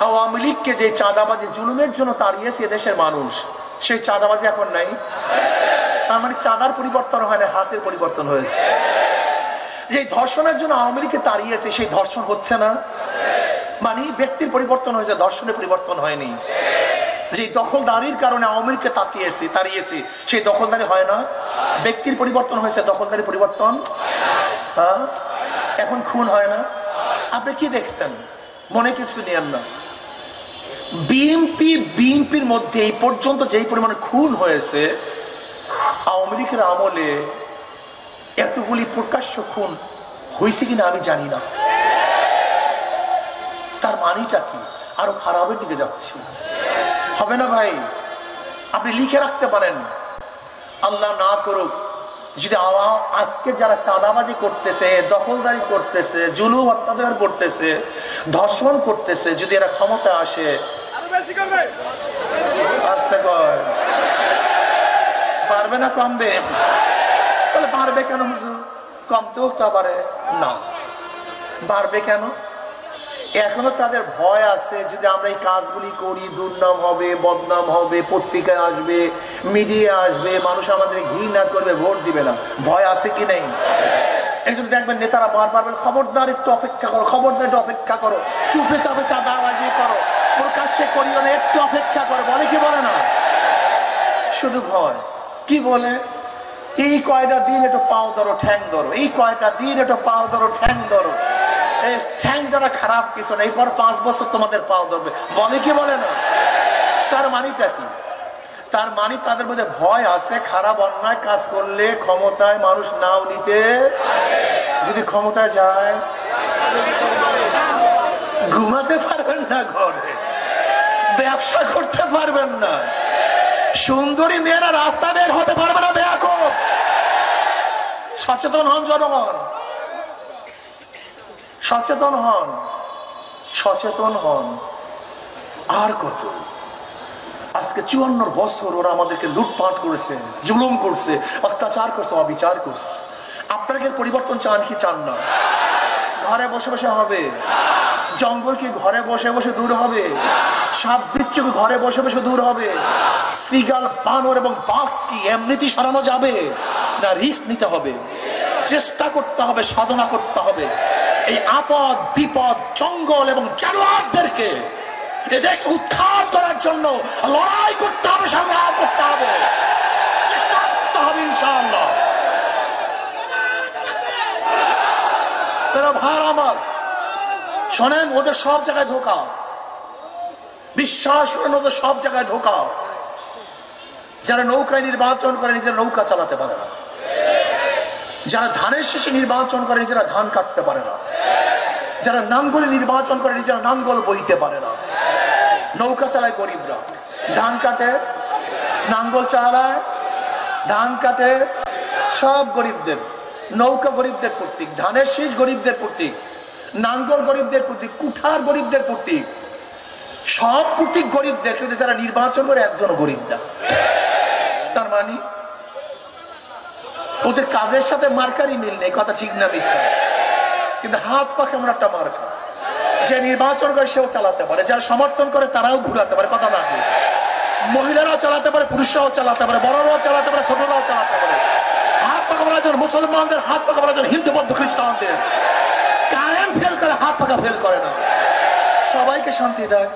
আওয়ামী লীগকে যে চাঁদাবাজি জুলুমের জন্য তাড়িয়েছে এদেশের মানুষ, সেই চাঁদাবাজি এখন নাই। তার মানে চাঁদার পরিবর্তন হয় না, হাতের পরিবর্তন হয়েছে। যে ধর্ষণের জন্য আওয়ামী লীগকে তাড়িয়েছে সেই ধর্ষণ হচ্ছে না, মানে ব্যক্তির পরিবর্তন হয়েছে, ধর্ষণের পরিবর্তন হয়নি। যে দখলদারির কারণে আওয়ামী লীগকে তাড়িয়েছি সেই দখলদারি হয় না, ব্যক্তির পরিবর্তন হয়েছে, দখলদারি পরিবর্তন। হ্যাঁ, এখন খুন হয় না। আপনি কি দেখছেন? মনে কিছু নিয়েন না। বিএনপির মধ্যে এই পর্যন্ত যেই পরিমাণে খুন হয়েছে, আওয়ামী লীগের আমলে এতগুলি প্রকাশ্য খুন হয়েছে কিনা আমি জানি না। তার মানেটা কি? আরো খারাপের দিকে যাচ্ছে। হবে না ভাই? আপনি লিখে রাখতে পারেন, আল্লাহ না করুক যদি আজকে যারা চাঁদাবাজি করতেছে, দখলদারি করতেছে, জুলুম অত্যাচার করতেছে, ধর্ষণ করতেছে, যদি এরা ক্ষমতা আসে, আসতে কয় পারবে না কমবে? তাহলে পারবে কেন হুজুর? কমতেও তা পারে না, পারবে কেন? এখনো তাদের ভয় আছে, যদি আমরা এই কাজগুলি করি দুর্নাম হবে, বদনাম হবে, পত্রিকায় আসবে, মিডিয়া আসবে, মানুষ আমাদের ঘৃণা করবে, ভোট দিবে না। ভয় আছে কি নেই? এই জন্য দেখবেন নেতারা বারবার বলে, খবরদার একটু অপেক্ষা করো, খবরদার একটু অপেক্ষা করো, চুপে চাপে চাঁদাবাজি করো, প্রকাশ্যে করিও না, একটু অপেক্ষা করো। বলে কি বলে না? শুধু ভয়। কি বলে? এই কয়টা দিন একটু পাও ধরো, ঠ্যাং ধরো, এই কয়টা দিন একটু পাও ধরো, ঠ্যাং ধরো। ঠ্যাং ধরা খারাপ কিছু না, এরপর 5 বছর তোমাদের পাও ধরবে। বলে কি বলে না? তার মানিটা কি? তার মানে তাদের মধ্যে ভয় আছে, খারাপ অন্যায় কাজ করলে ক্ষমতায় মানুষ নাও নিতে, যদি ক্ষমতায় যায় ঘুমাতে পারবেন না, ঘরে ব্যবসা করতে পারবেন না, সুন্দরী মেয়েরা রাস্তা বের হতে পারবে না। বেয়াকুব, সচেতন হন জনগণ, সচেতন হন, সচেতন হন। আর কত? আজকে 54 বছর ওরা আমাদেরকে লুটপাট করেছে, জুলুম করছে, অত্যাচার করছে, অবিচার করছে। আপনারা কি পরিবর্তন চান কি চান না? ঘরে বসে বসে হবে? জঙ্গল কি ঘরে বসে বসে দূর হবে? সাপ বিচ্ছু কি ঘরে বসে বসে দূর হবে? শ্রীগাল, বানর এবং বাঘ কি এমনিতেই সরানো যাবে না? রিস্ক নিতে হবে, চেষ্টা করতে হবে, সাধনা করতে হবে। এই আপদ বিপদ, জঙ্গল এবং জানোয়ারদেরকে এদেশ উদ্ধার করার জন্য লড়াই করতে হবে, সংগ্রাম করতে হবে, চেষ্টা করতে হবে ইনশাআল্লাহ। ভাই আমার শোনেন, ওদের সব জায়গায় ধোঁকা, বিশ্বাস করেন, ওদের সব জায়গায় ধোঁকা। যারা নৌকায় নির্বাচন করে নিজেরা নৌকা চালাতে পারে না, যারা ধানের শেষে নির্বাচন করে নিজেরা ধান কাটতে পারে না, যারা নাঙ্গলে নির্বাচন করে নিজেরা নাঙ্গল বইতে পারে না। নৌকা চালায় গরিবরা, ধান কাটে, নাঙ্গল চালায়, ধান কাটে, সব গরিবদের। নৌকা গরিবদের প্রতীক, ধানের শীষ গরিবদের প্রতীক, নাঙ্গল গরিবদের প্রতীক, কুঠার গরিবদের প্রতীক, সব প্রতীক গরিবদের। কিন্তু যারা নির্বাচন করে একজন গরিব না। তার মানে ওদের কাজের সাথে মার্কারই মিল নেই, কথা ঠিক না মিথ্যা? কিন্তু হাত পা কেমন একটা মার্কা। যে নির্বাচন করে সেও চালাতে পারে, যারা সমর্থন করে তারাও ঘুরাতে পারে, কথা না? মহিলারাও চালাতে পারে, পুরুষরাও চালাতে পারে, বড়রাও চালাতে পারে, ছোটরাও চালাতে পারে। হাত পাকা বলার জন্য মুসলমানদের, হাত পাকা বলার জন্য হিন্দু বৌদ্ধ খ্রিস্টানদের। কারেন্ট ফেল করে, হাত পাকা ফেল করে না। সবাইকে শান্তি দেয়।